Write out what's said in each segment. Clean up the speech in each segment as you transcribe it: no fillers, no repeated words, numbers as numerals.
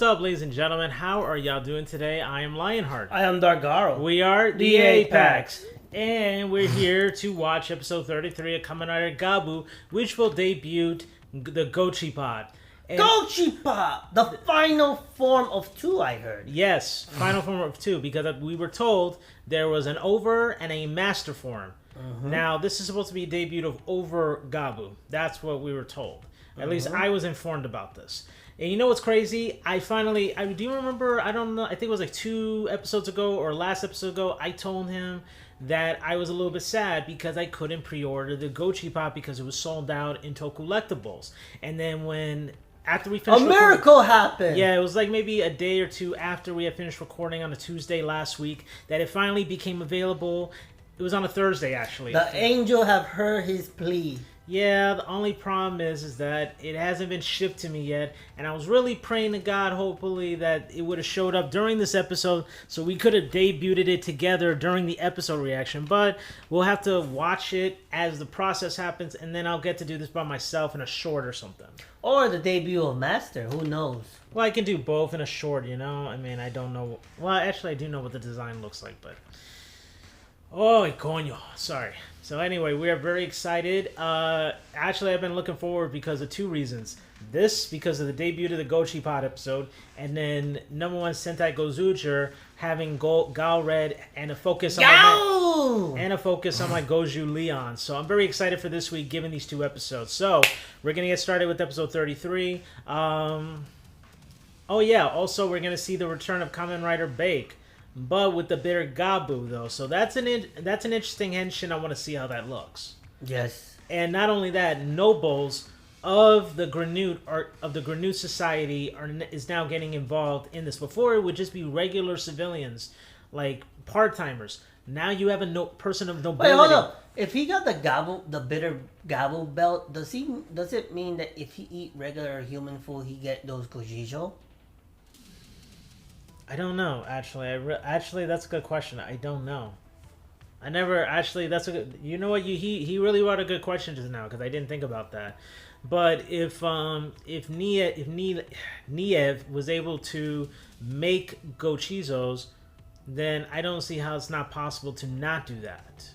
up, ladies and gentlemen? How are y'all doing today? I am Lionheart. I am Garo. We are the Apex. And we're here to watch episode 33 of Kamen Rider Gavv, which will debut the Gochi Pod. Gochi Pod! The final form of 2, I heard. Yes, final form of 2, because we were told there was an over and a master form. Now, this is supposed to be a debut of over Gavv. That's what we were told. At least I was informed about this. And you know what's crazy? Do you remember, I don't know, I think it was like 2 episodes ago or last episode ago, I told him that I was a little bit sad because I couldn't pre-order the Gochi Pop because it was sold out into collectibles. And then after we finished miracle happened! Yeah, it was like maybe a day or two after we had finished recording on a Tuesday last week that it finally became available. It was on a Thursday, actually. The angel have heard his plea. Yeah, the only problem is that it hasn't been shipped to me yet, and I was really praying to God, hopefully, that it would have showed up during this episode, so we could have debuted it together during the episode reaction, but we'll have to watch it as the process happens, and then I'll get to do this by myself in a short or something. Or the debut of Master, who knows? Well, I can do both in a short, you know? I mean, I don't know. Well, actually, I do know what the design looks like, but... Oh, coño. Sorry. So anyway, we are very excited. Actually, I've been looking forward because of 2 reasons. This, because of the debut of the Gochi Pod episode, and then number 1 Sentai Gozucher having Gal Red and a focus on my Goju Leon. So I'm very excited for this week, given these 2 episodes. So we're gonna get started with episode 33. Oh yeah, also we're gonna see the return of Kamen Rider Bake. But with the bitter Gavv, though, so that's an interesting henshin. I want to see how that looks. Yes. And not only that, nobles of the Granute Society is now getting involved in this. Before it would just be regular civilians, like part-timers. Now you have a person of nobility. Wait, hold up. If he got the bitter Gavv belt, does it mean that if he eat regular human food, he get those Gojijo? I don't know, actually. Actually, that's a good question. I don't know. I never actually. That's a good. You know what? He really brought a good question just now because I didn't think about that. But if Niev was able to make Gochizos, then I don't see how it's not possible to not do that.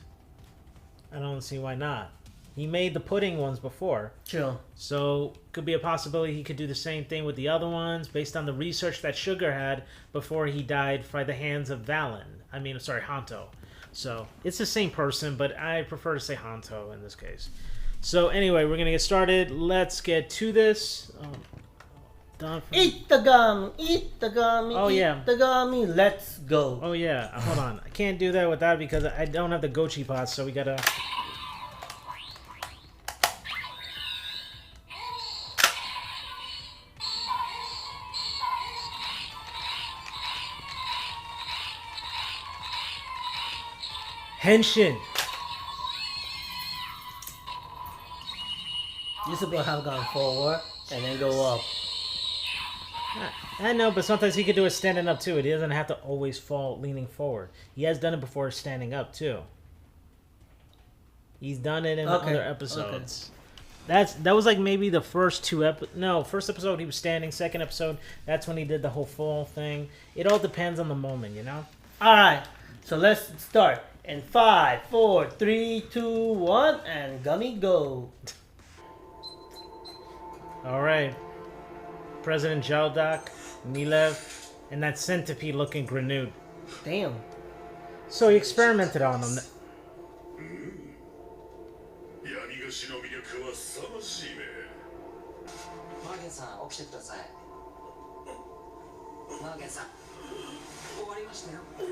I don't see why not. He made the pudding ones before. True. So, could be a possibility he could do the same thing with the other ones based on the research that Sugar had before he died by the hands of Hanto. So, it's the same person, but I prefer to say Hanto in this case. So, anyway, we're going to get started. Let's get to this. Eat the gummy, eat the gummy, the gummy, let's go. Oh, yeah. Hold on. I can't do that without because I don't have the Gochi pots, so we got to... Henshin. You're supposed to have gone forward and then go up. I know, but sometimes he could do it standing up too. He doesn't have to always fall leaning forward. He has done it before standing up too. He's done it in other episodes. Okay. That was like maybe the first 2 first episode he was standing. Second episode, that's when he did the whole fall thing. It all depends on the moment, you know. All right, so let's start. In 5, 4, 3, 2, 1, and gummy go. All right. President Jaldak, Milev, and that centipede-looking Granute. Damn. So he experimented on them.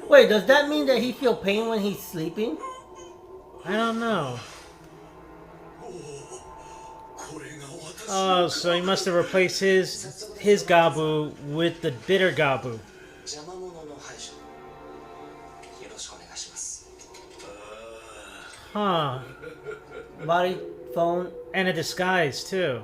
Wait, does that mean that he feel pain when he's sleeping? I don't know. Oh, so he must have replaced his Gavv with the bitter Gavv. Huh. Body, phone, and a disguise too.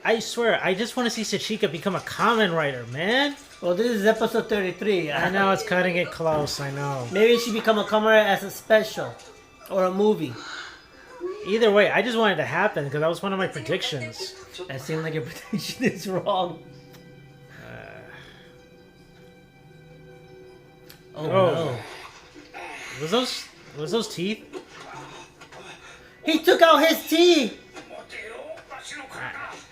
I swear, I just want to see Sachika become a Kamen Rider, man. Well, this is episode 33. I know it's cutting it close. I know. Maybe she become a Kamen Rider as a special or a movie. Either way, I just wanted it to happen because that was one of my predictions. That seems like your prediction is wrong. Oh no! Was those teeth? He took out his teeth.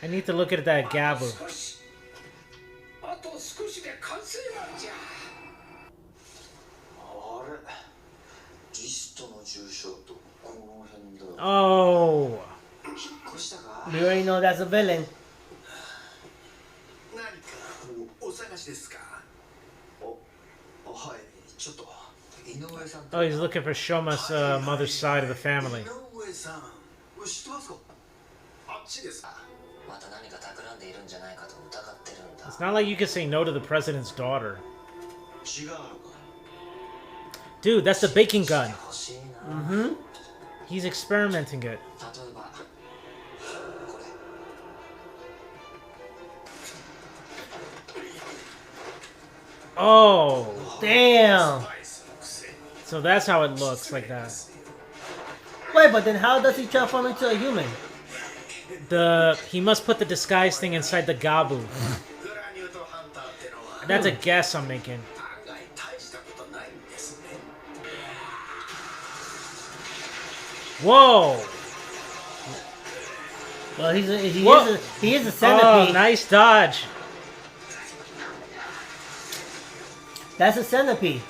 I need to look at that Gavv. Oh. We already know that's a villain. Oh, he's looking for Shoma's mother's side of the family. It's not like you can say no to the president's daughter. Dude, that's the baking gun. Mm-hmm. He's experimenting it. Oh, damn. So that's how it looks, like that. Wait, but then how does he transform into a human? He must put the disguise thing inside the Gavv. That's a guess I'm making. Whoa! Well, he is a centipede. Oh, nice dodge. That's a centipede.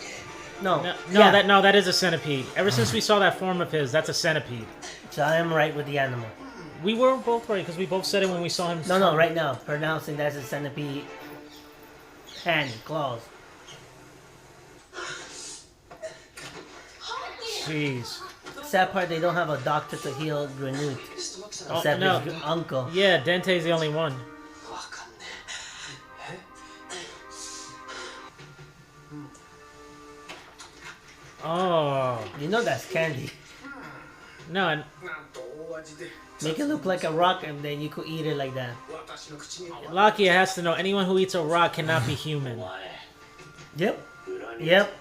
No, that is a centipede. Ever since we saw that form of his, that's a centipede. So I am right with the animal. We were both right because we both said it when we saw him. No, right now, pronouncing that's a centipede. Hand, claws. Jeez. Sad part, they don't have a doctor to heal Granute. Except his uncle. Yeah, Dente's the only one. Oh. You know that's candy. No. Make it look like a rock and then you could eat it like that. Lakia has to know anyone who eats a rock cannot be human. Yep. Yep.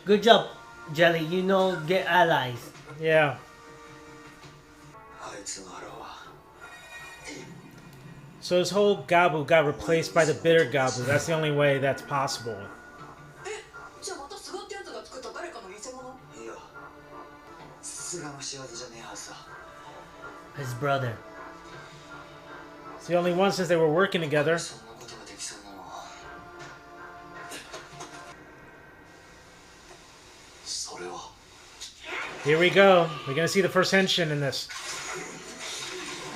Good job, Jelly. You know, get allies. Yeah. So his whole Gavv got replaced by the bitter Gavv. That's the only way that's possible. His brother. It's the only one since they were working together. Here we go. We're gonna see the first henshin in this.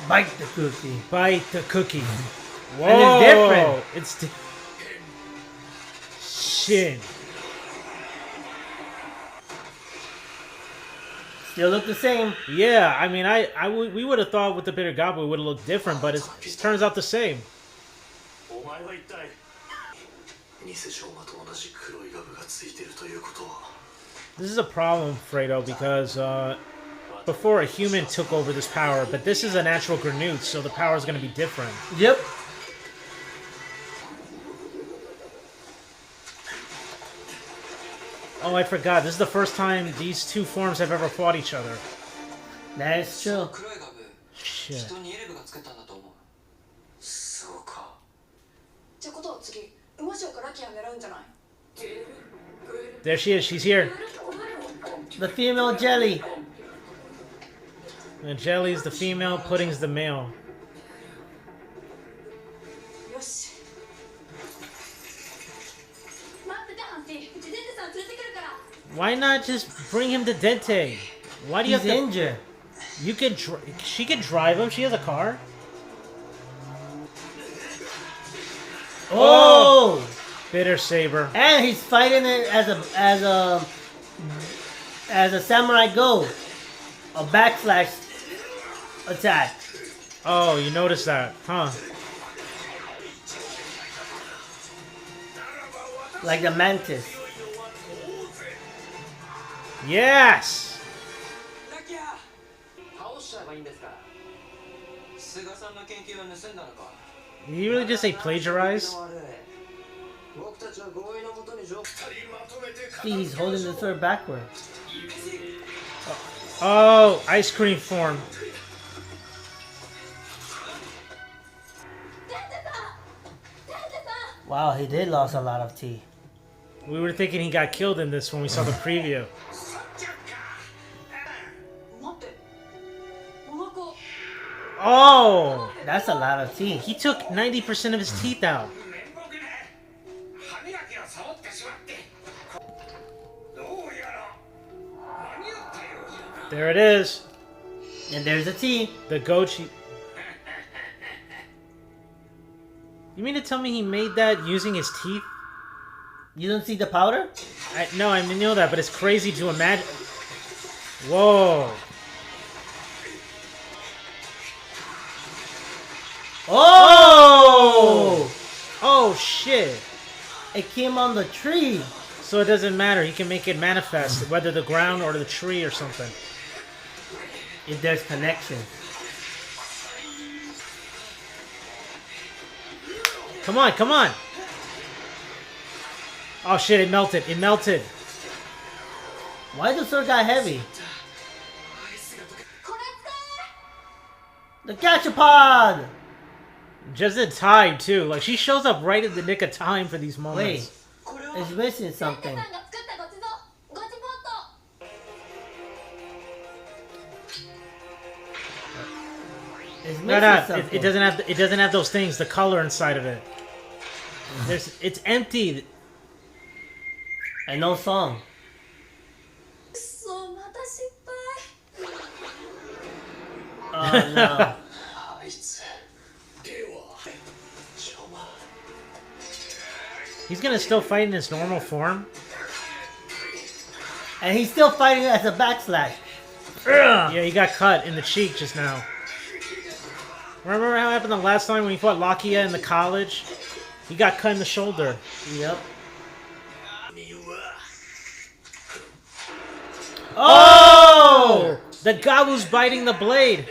Bite the cookie. Bite the cookie. Whoa! And it's different. Shin. Still look the same. Yeah, I mean, we would have thought with the bitter Gavv it would have looked different, but it turns out the same. This is a problem, Fredo, because before a human took over this power, but this is a natural Granute, so the power is going to be different. Yep. Oh, I forgot. This is the first time these two forms have ever fought each other. That is true. Shit. There she is. She's here. The female Jelly. The Jelly's the female, Pudding's the male. Why not just bring him to Dente? Why do you have to... injured. You could... She could drive him. She has a car. Oh! Bitter Saber. And he's fighting it as a samurai go. A backslash attack. Oh, you noticed that, huh? Like the mantis. Yes! Did he really just say plagiarize? See, he's holding the sword backward. Oh, ice cream form. Wow, he did lose a lot of tea. We were thinking he got killed in this when we saw the preview. Oh! That's a lot of tea. He took 90% of his teeth out. There it is. And there's the tea. The gochi. You mean to tell me he made that using his teeth? You don't see the powder? No, I know that, but it's crazy to imagine. Whoa. Oh! Oh, shit. It came on the tree. So it doesn't matter. He can make it manifest, whether the ground or the tree or something. If there's connection. Come on, come on. Oh, shit, it melted. It melted. Why the sword got heavy? The gachapon! Just in time, too. Like, she shows up right at the nick of time for these moments. Wait, it's missing something. It's missing something. It doesn't have those things, the color inside of it. It's empty. And no song. Oh no. He's gonna still fight in his normal form? And he's still fighting as a backslash. Yeah, he got cut in the cheek just now. Remember how it happened the last time when he fought Lakia in the college? He got cut in the shoulder. Yep. Oh! The Gavv's biting the blade.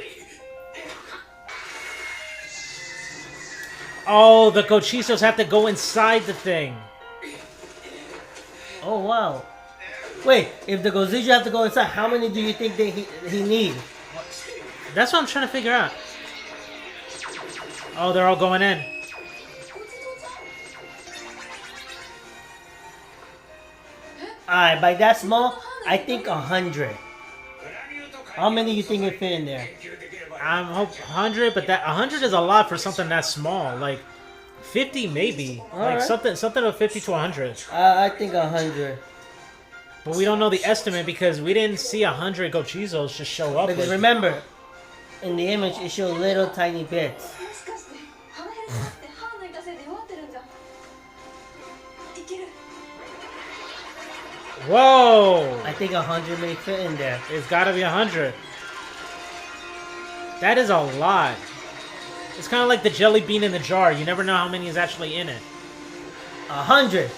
Oh, the Gochisos have to go inside the thing. Oh, wow. Wait, if the Gozijo have to go inside, how many do you think he need? That's what I'm trying to figure out. Oh, they're all going in. Alright, by that small, I think 100. How many you think would fit in there? I'm hope 100, but that 100 is a lot for something that small. Like 50 maybe. Like something of 50 to 100. I think 100. But we don't know the estimate because we didn't see 100 Gochizos just show up. Because remember, in the image it showed little tiny bits. Whoa! I think 100 may fit in there. It's gotta be 100. That is a lot. It's kind of like the jelly bean in the jar. You never know how many is actually in it. 100.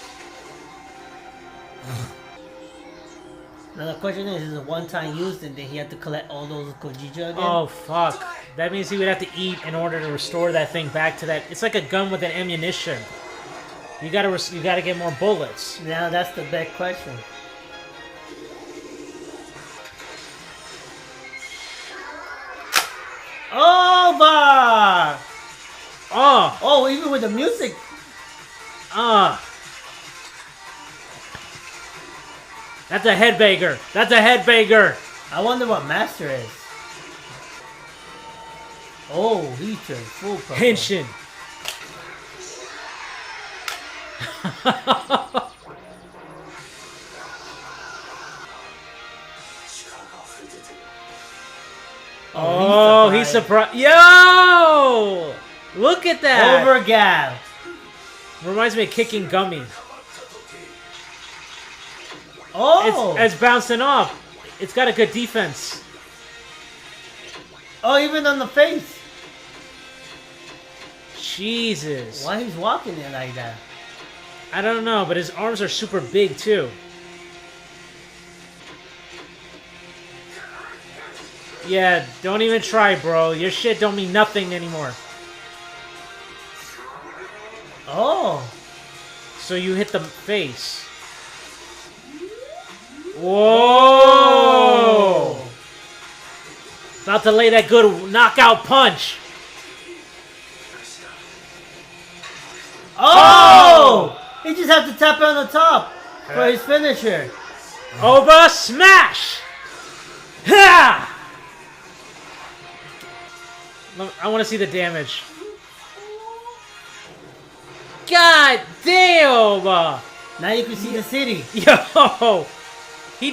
Now the question is it one time used and then he had to collect all those Gochija again? Oh fuck. That means he would have to eat in order to restore that thing back to that. It's like a gun with an ammunition. You gotta get more bullets. Now that's the big question. Over! Oh! Oh, even with the music. That's a headbanger. That's a headbanger. I wonder what Master is. Oh, he turned full purple. Henshin. Oh, he's surprised. Yo! Look at that. Over Gavv. Reminds me of kicking Gummy. Oh! It's bouncing off. It's got a good defense. Oh, even on the face. Jesus. Why he's walking it like that? I don't know, but his arms are super big too. Yeah, don't even try, bro. Your shit don't mean nothing anymore. Oh. So you hit the face. Whoa! About to lay that good knockout punch. Oh! He just have to tap it on the top for his finisher. Over smash! Ha! I want to see the damage. God damn! Now you can see the city. Yo! He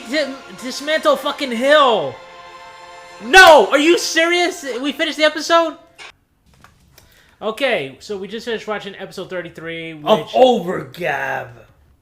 dismantled fucking hill. No! Are you serious? We finished the episode? Okay, so we just finished watching episode 33, which... Of Over Gavv.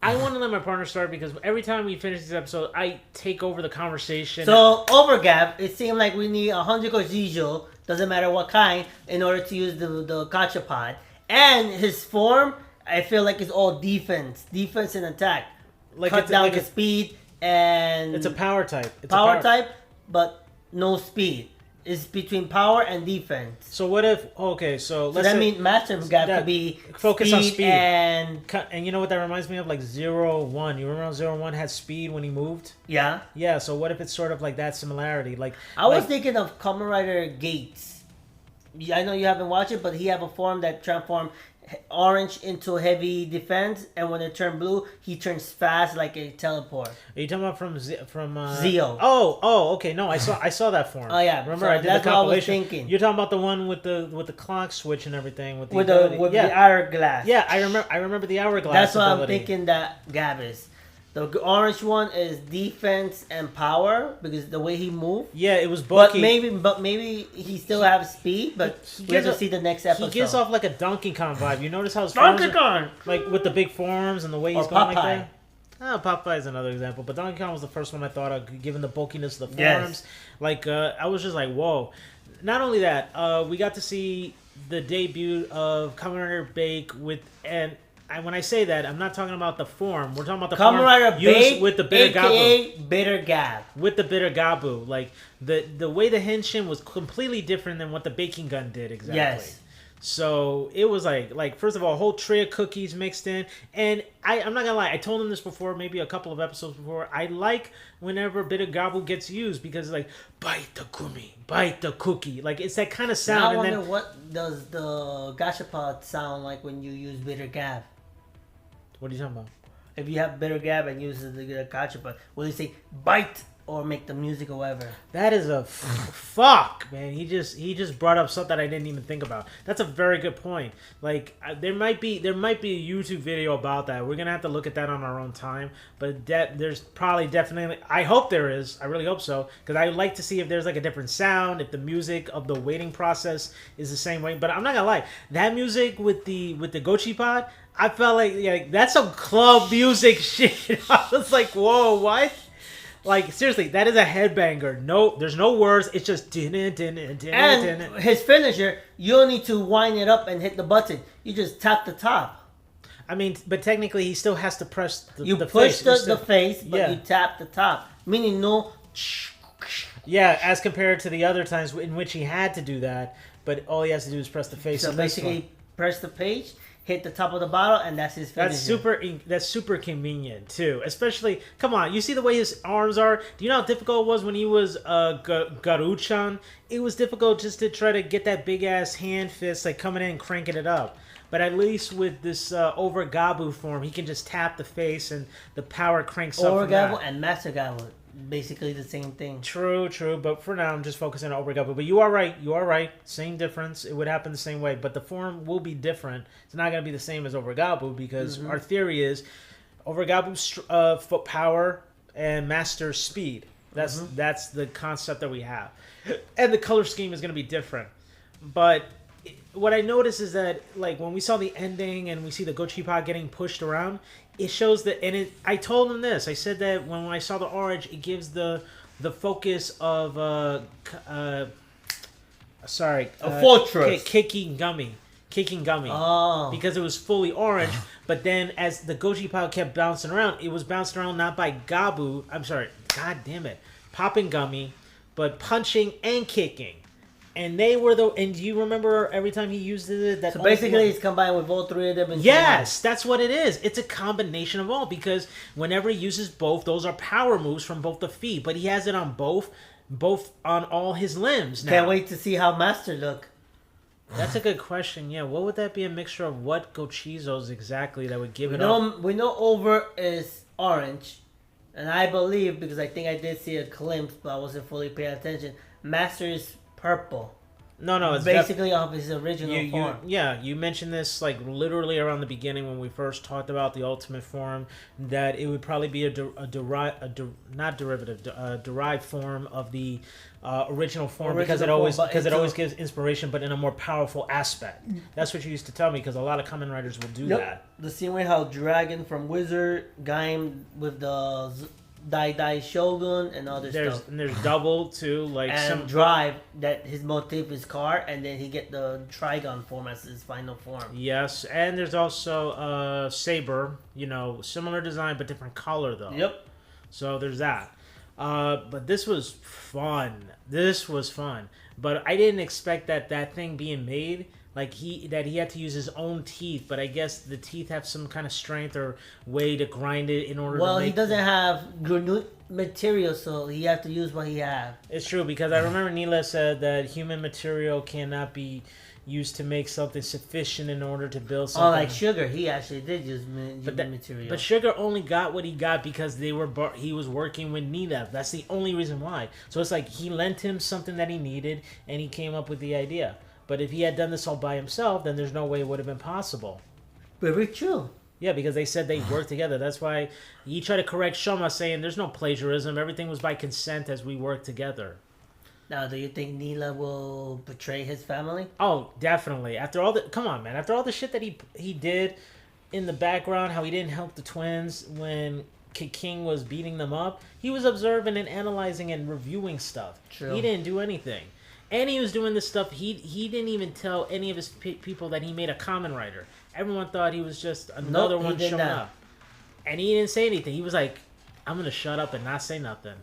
I want to let my partner start because every time we finish this episode, I take over the conversation. So, Over Gavv, it seemed like we need 100 Gojijo, doesn't matter what kind, in order to use the gachapon. And his form, I feel like it's all defense and attack. Like Cut down the speed and... It's a power type. It's power a type, but no speed. It's between power and defense. So what if... Okay, so let's that means Master Gavv could be focus on speed. And you know what that reminds me of? Like 0-1. You remember how 0-1 had speed when he moved? Yeah. Yeah, so what if it's sort of like that similarity? Like I was thinking of Kamen Rider Gates. I know you haven't watched it, but he have a form that transformed orange into heavy defense, and when it turned blue, he turns fast like a teleport. Are you talking about from Zeo? Oh, okay. No, I saw that form. Oh yeah, remember so I did that's the compilation. What I was thinking. You're talking about the one with the clock switch and everything with the the hourglass. Yeah, I remember the hourglass. That's what ability. I'm thinking that Gavv is. The orange one is defense and power because the way he moved. Yeah, it was bulky. But maybe he still have speed. But we have to see the next episode. He gives off like a Donkey Kong vibe. You notice how his Donkey Kong, like with the big forms and the way he's going like that. Oh, Popeye is another example, but Donkey Kong was the first one I thought of, given the bulkiness of the forms. Yes. Like I was just like, whoa. Not only that, we got to see the debut of Kamen Rider Bake when I say that, I'm not talking about the form. We're talking about the Kamen form Rider used with the bitter Gavv. Bitter Gavv. With the bitter Gavv. Like, the way the henshin was completely different than what the baking gun did exactly. Yes. So, it was like first of all, a whole tray of cookies mixed in. And I'm not going to lie, I told him this before, maybe a couple of episodes before. I like whenever bitter Gavv gets used because it's like, bite the gummy, bite the cookie. Like, it's that kind of sound. Now I wonder what does the gashapon sound like when you use bitter Gavv? What are you talking about? If you have bitter Gavv and use the gachapon, will you say bite or make the music or whatever? That is a fuck, man. He just brought up something I didn't even think about. That's a very good point. Like there might be a YouTube video about that. We're gonna have to look at that on our own time. But there's probably definitely. I hope there is. I really hope so because I would like to see if there's like a different sound, if the music of the waiting process is the same way. But I'm not gonna lie, that music with the Gochi pod. I felt like that's some club music shit. I was like, whoa, what? Like, seriously, that is a headbanger. No, there's no words. It's just din. And his finisher, you don't need to wind it up and hit the button. You just tap the top. I mean, but technically, he still has to press the face. You push the face, but you tap the top. Meaning no... Yeah, as compared to the other times in which he had to do that, but all he has to do is press the face. So basically, press the page... hit the top of the bottle, and that's his finisher. That's super convenient too. Especially, come on, you see the way his arms are. Do you know how difficult it was when he was Garuchan? It was difficult just to try to get that big ass hand fist like coming in and cranking it up. But at least with this Over Gavv form, he can just tap the face and the power cranks up. Over Gavv and Master Gavv. Basically the same thing. True. But for now, I'm just focusing on Over Gavv. But you are right. Same difference. It would happen the same way. But the form will be different. It's not going to be the same as Over Gavv because our theory is Over Gavv's foot power and Master speed. That's the concept that we have. And the color scheme is going to be different. But what I noticed is that like when we saw the ending and we see the Gochi pod getting pushed around, it shows that, and I told him this. I said that when I saw the orange, it gives the focus of a fortress kicking gummy. Because it was fully orange. But then as the Gochi pod kept bouncing around, it was bouncing around not by Gavv. I'm sorry, god damn it, popping gummy, but punching and kicking. And they were and do you remember every time he used it? That so basically it's combined with all three of them. Yes, that's what it is. It's a combination of all, because whenever he uses both, those are power moves from both the feet. But he has it on both on all his limbs now. Can't wait to see how Master look. That's a good question. Yeah, what would that be? A mixture of what Gochizos exactly that would give it up? We know Over is orange. And I believe, because I think I did see a glimpse, but I wasn't fully paying attention, Master is purple. No, it's basically off his original form. You mentioned this like literally around the beginning when we first talked about the ultimate form, that it would probably be a derived form of the original form, because it always gives inspiration, but in a more powerful aspect. That's what you used to tell me, because a lot of Kamen Riders will do that. The same way how Dragon from Wizard, Gaim with the Dai Shogun and other stuff. And there's Double too, like and Drive, that his motif is car, and then he get the Trigon form as his final form. Yes, and there's also Saber, similar design but different color though. Yep. So there's that. But this was fun. But I didn't expect that thing being made. Like he had to use his own teeth, but I guess the teeth have some kind of strength or way to grind it in order to make... he doesn't have granite material, so he have to use what he have. It's true, because I remember Neela said that human material cannot be used to make something sufficient in order to build something. Oh, like Sugar, he actually did use human material. But Sugar only got what he got because he was working with Neela. That's the only reason why. So it's like he lent him something that he needed, and he came up with the idea. But if he had done this all by himself, then there's no way it would have been possible. Very true. Yeah, because they said they worked together. That's why he tried to correct Shoma, saying there's no plagiarism. Everything was by consent as we worked together. Now, do you think Neela will betray his family? Oh, definitely. After all the shit that he did in the background, how he didn't help the twins when King was beating them up, he was observing and analyzing and reviewing stuff. True. He didn't do anything. And he was doing this stuff. He didn't even tell any of his people that he made a Kamen Rider. Everyone thought he was just another one showing up. And he didn't say anything. He was like, I'm going to shut up and not say nothing.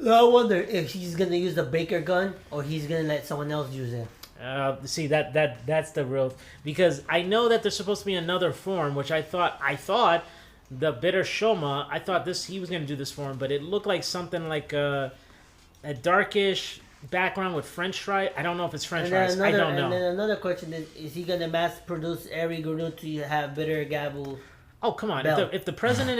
I wonder if he's going to use the Baker gun or he's going to let someone else use it. See, that's the real... Because I know that there's supposed to be another form, which I thought the Bitter Shoma, I thought he was going to do this form, but it looked like something like a darkish... background with French fry. I don't know if it's French fries. I don't know. And then another question is he going to mass produce every Garo to have Bitter Gavv? Oh, come on. If the president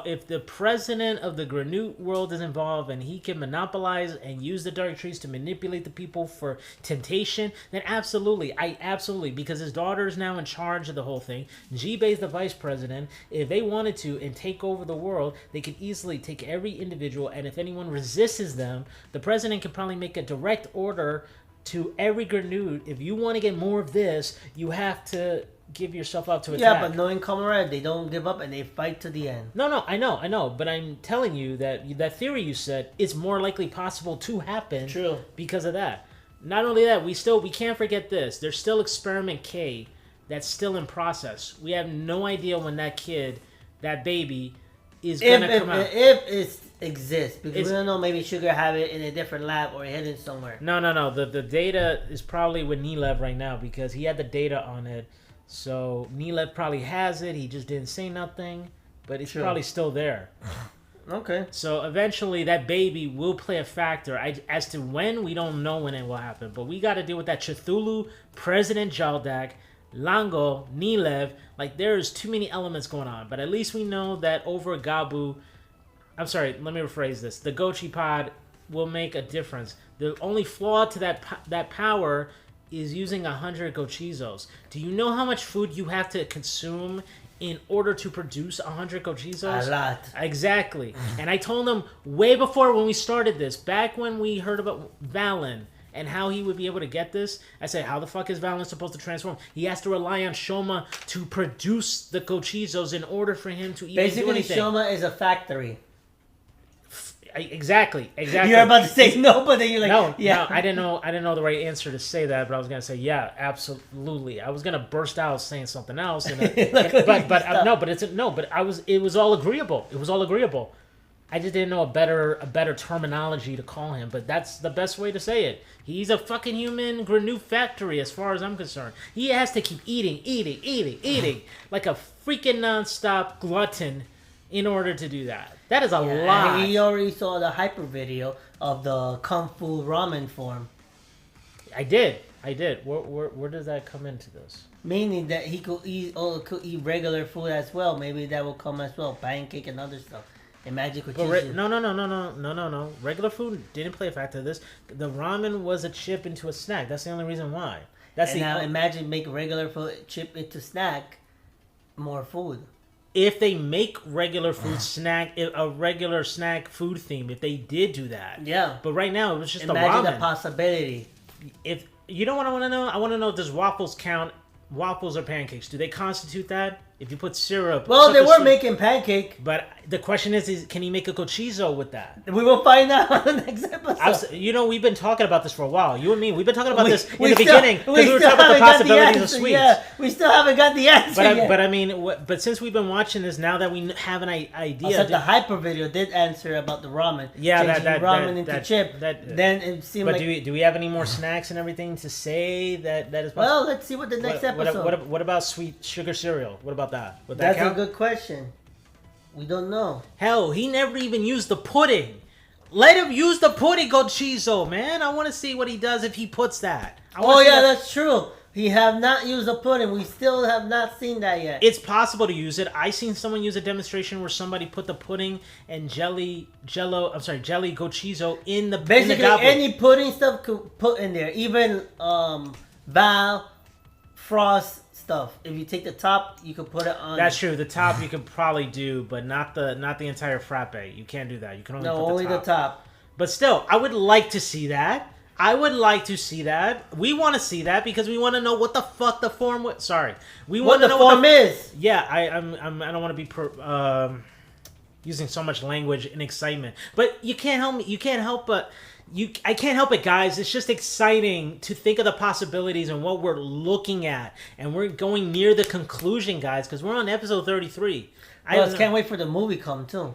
if the president of the Granute world is involved and he can monopolize and use the dark trees to manipulate the people for temptation, then absolutely. Because his daughter is now in charge of the whole thing. Jibe is the vice president. If they wanted to and take over the world, they could easily take every individual, and if anyone resists them, the president could probably make a direct order to every Granute. If you want to get more of this, you have to give yourself up to attack. Yeah, but knowing Kamen Rider, they don't give up and they fight to the end. No, I know. But I'm telling you that theory you said is more likely possible to happen. True. Because of that. Not only that, we can't forget this. There's still Experiment K that's still in process. We have no idea when that baby, is going to come out. If it exists. Because we don't know, maybe Sugar have it in a different lab or hidden somewhere. No. The data is probably with Nilev right now because he had the data on it. So Nilev probably has it. He just didn't say nothing, but it's probably still there. Okay. So eventually that baby will play a factor. As to when, we don't know when it will happen. But we got to deal with that Cthulhu, President Jaldak, Lango, Nilev. Like, there's too many elements going on. But at least we know that over Gabu... I'm sorry, let me rephrase this. The Gochi Pod will make a difference. The only flaw to that power is using 100 Gochizos. Do you know how much food you have to consume in order to produce 100 Gochizos? A lot. Exactly. And I told them way before when we started this, back when we heard about Valen and how he would be able to get this, I said, how the fuck is Valen supposed to transform? He has to rely on Shoma to produce the Gochizos in order for him to even do anything. Basically, Shoma is a factory. Exactly. You're about to say no, but then you're like, no. I didn't know the right answer to say that, but I was gonna say yeah, absolutely. I was gonna burst out saying something else, but it was all agreeable. It was all agreeable. I just didn't know a better terminology to call him, but that's the best way to say it. He's a fucking human Granoo factory as far as I'm concerned. He has to keep eating like a freaking nonstop glutton in order to do that. That is a lot. He already saw the hyper video of the Kung Fu ramen form. I did. Where does that come into this? Meaning that he could eat regular food as well. Maybe that will come as well. Pancake and other stuff. And magic with cheese. No. Regular food didn't play a factor in this. The ramen was a chip into a snack. That's the only reason why. Imagine make regular food chip into snack, more food. If they make regular food a regular snack food theme, if they did do that. Yeah. But right now it was just a ramen. Imagine the possibility. If you don't want to know, I want to know, does waffles count? Waffles or pancakes? Do they constitute that? If you put syrup... Well, they were making pancake. But the question is can he make a cochizo with that? We will find out on the next episode. We've been talking about this for a while. You and me, we've been talking about this in the beginning. Because we were talking about the possibilities of sweets. Yeah, we still haven't got the answer yet. But I mean, but since we've been watching this, now that we have an idea... Except the hyper video did answer about the ramen. Yeah, ramen into chip. Then it seemed like... But do we have any more snacks and everything to say that is possible? Well, let's see what the next episode... What about sweet sugar cereal? What about that? Would that That's count? a good question. We don't know. Hell, he never even used the pudding. Let him use the pudding, Gochizo, man. I want to see what he does if he puts that. That's true. He have not used the pudding. We still have not seen that yet. It's possible to use it. I seen someone use a demonstration where somebody put the pudding and jelly Gochizo in the Basically, in the any pudding stuff could put in there. Even Val, Frost stuff. If you take the top, you could put it on. That's true. The top you could probably do, but not the entire frappe. You can't do that. You can only put the top. But still, I would like to see that. We want to see that because we want to know what the fuck the form was. Sorry, we want to know what the form is. Yeah, I don't want to be using so much language in excitement, but you can't help me. You can't help but. I can't help it, guys. It's just exciting to think of the possibilities and what we're looking at. And we're going near the conclusion, guys, because we're on episode 33. I can't wait for the movie come, too.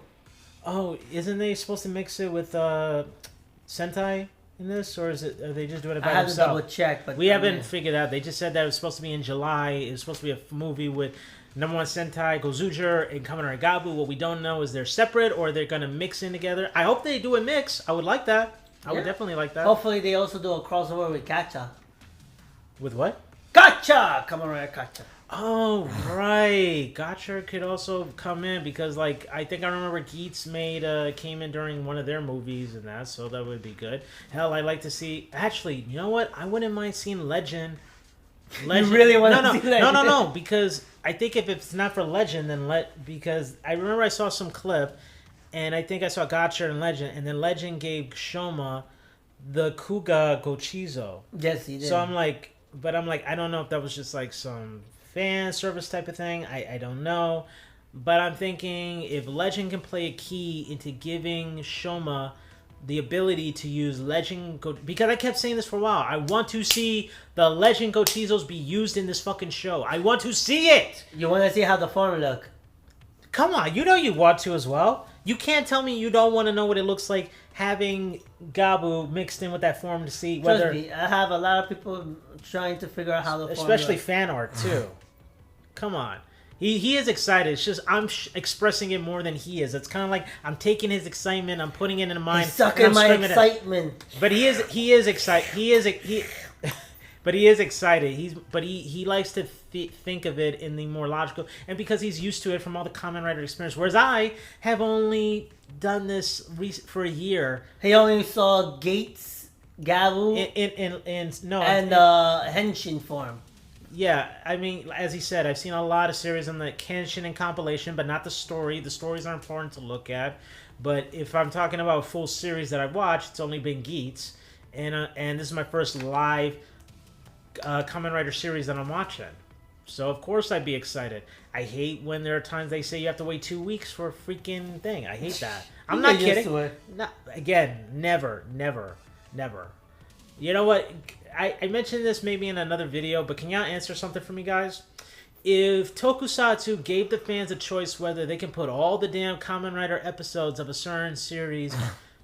Oh, isn't they supposed to mix it with Sentai in this? Or are they just doing it by themselves? I have to double check. But we haven't figured out. They just said that it was supposed to be in July. It was supposed to be a movie with number one Sentai, Gozuger, and Kamen Gavv. What we don't know is they're separate or they're going to mix in together. I hope they do a mix. I would like that. I would definitely like that. Hopefully they also do a crossover with Gacha. With what? Gacha! Come on, Gacha. Oh, right. Gacha could also come in because, like, I think I remember Geats came in during one of their movies and that, so that would be good. Hell, I'd like to see... Actually, you know what? I wouldn't mind seeing Legend. You really want to see Legend? No, because I think if it's not for Legend, then because I remember I saw some clip... And I think I saw Gacha and Legend, and then Legend gave Shoma the Kuga Gochizo. Yes, he did. So I'm like, I don't know if that was just like some fan service type of thing. I don't know. But I'm thinking if Legend can play a key into giving Shoma the ability to use Legend because I kept saying this for a while. I want to see the Legend Gochizos be used in this fucking show. I want to see it. You want to see how the form look? Come on, you know you want to as well. You can't tell me you don't want to know what it looks like having Gavv mixed in with that form to see whether... Trust me, I have a lot of people trying to figure out how the form especially looks. Fan art, too. Come on. He is excited. It's just I'm expressing it more than he is. It's kind of like I'm taking his excitement, I'm putting it in mind. He's sucking my excitement. But he is excited. But he is excited. He likes to think of it in the more logical, and because he's used to it from all the Kamen Rider experience. Whereas I have only done this for a year. He only saw Gates, Garo, and Henshin form. Yeah, I mean, as he said, I've seen a lot of series on the Kenshin and compilation, but not the story. The stories are important to look at. But if I'm talking about a full series that I've watched, it's only been Geats, and this is my first live Kamen Rider series that I'm watching. So of course I'd be excited. I hate when there are times they say you have to wait 2 weeks for a freaking thing. I hate that. I'm not kidding. Again, never. You know what? I mentioned this maybe in another video, but can y'all answer something for me, guys? if Tokusatsu gave the fans a choice whether they can put all the damn Kamen Rider episodes of a certain series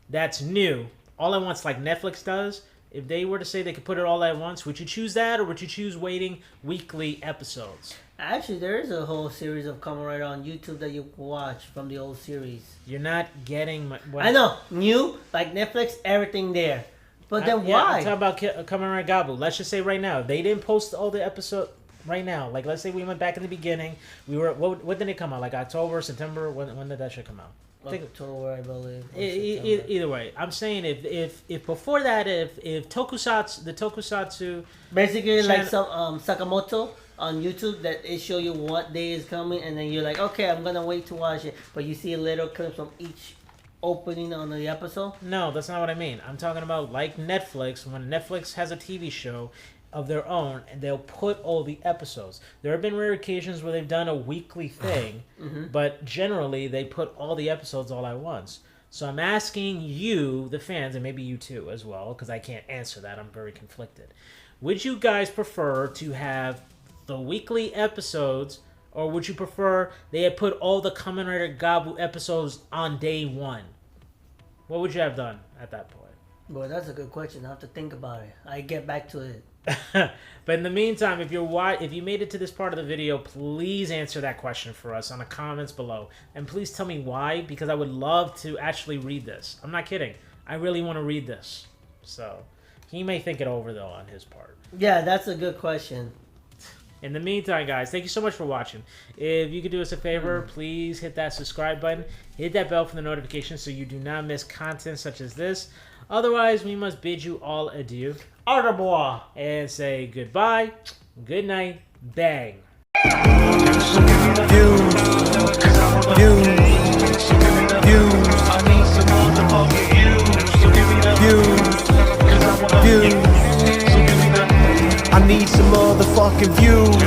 that's new, all at once like Netflix does, if they were to say they could put it all at once, would you choose that or would you choose waiting weekly episodes? Actually, there is a whole series of Kamen Rider on YouTube that you can watch from the old series. You're not getting I know, new, like Netflix, everything there. But then why? I'm talking about Kamen Rider Gavv. Let's just say right now, they didn't post all the episodes right now. Like, let's say we went back in the beginning. We were, what did it come out? Like October, September? When did that shit come out? October, I believe. Either way, I'm saying if before that, if Tokusatsu, the Tokusatsu, basically like some Sakamoto on YouTube that it show you what day is coming, and then you're like, okay, I'm gonna wait to watch it, but you see a little clips from each opening on the episode. No, that's not what I mean. I'm talking about like Netflix. When Netflix has a TV show of their own, and they'll put all the episodes. There have been rare occasions where they've done a weekly thing, but generally they put all the episodes all at once. So I'm asking you, the fans, and maybe you too as well, because I can't answer that. I'm very conflicted. Would you guys prefer to have the weekly episodes, or would you prefer they had put all the Kamen Rider Gavv episodes on day one? What would you have done at that point? Boy, that's a good question. I have to think about it. I get back to it. But in the meantime, if you made it to this part of the video, please answer that question for us on the comments below. And please tell me why, because I would love to actually read this. I'm not kidding. I really want to read this. So, he may think it over, though, on his part. Yeah, that's a good question. In the meantime, guys, thank you so much for watching. If you could do us a favor, please hit that subscribe button. Hit that bell for the notifications so you do not miss content such as this. Otherwise, we must bid you all adieu. Au revoir. And say goodbye, good night, bang. I need some motherfucking views.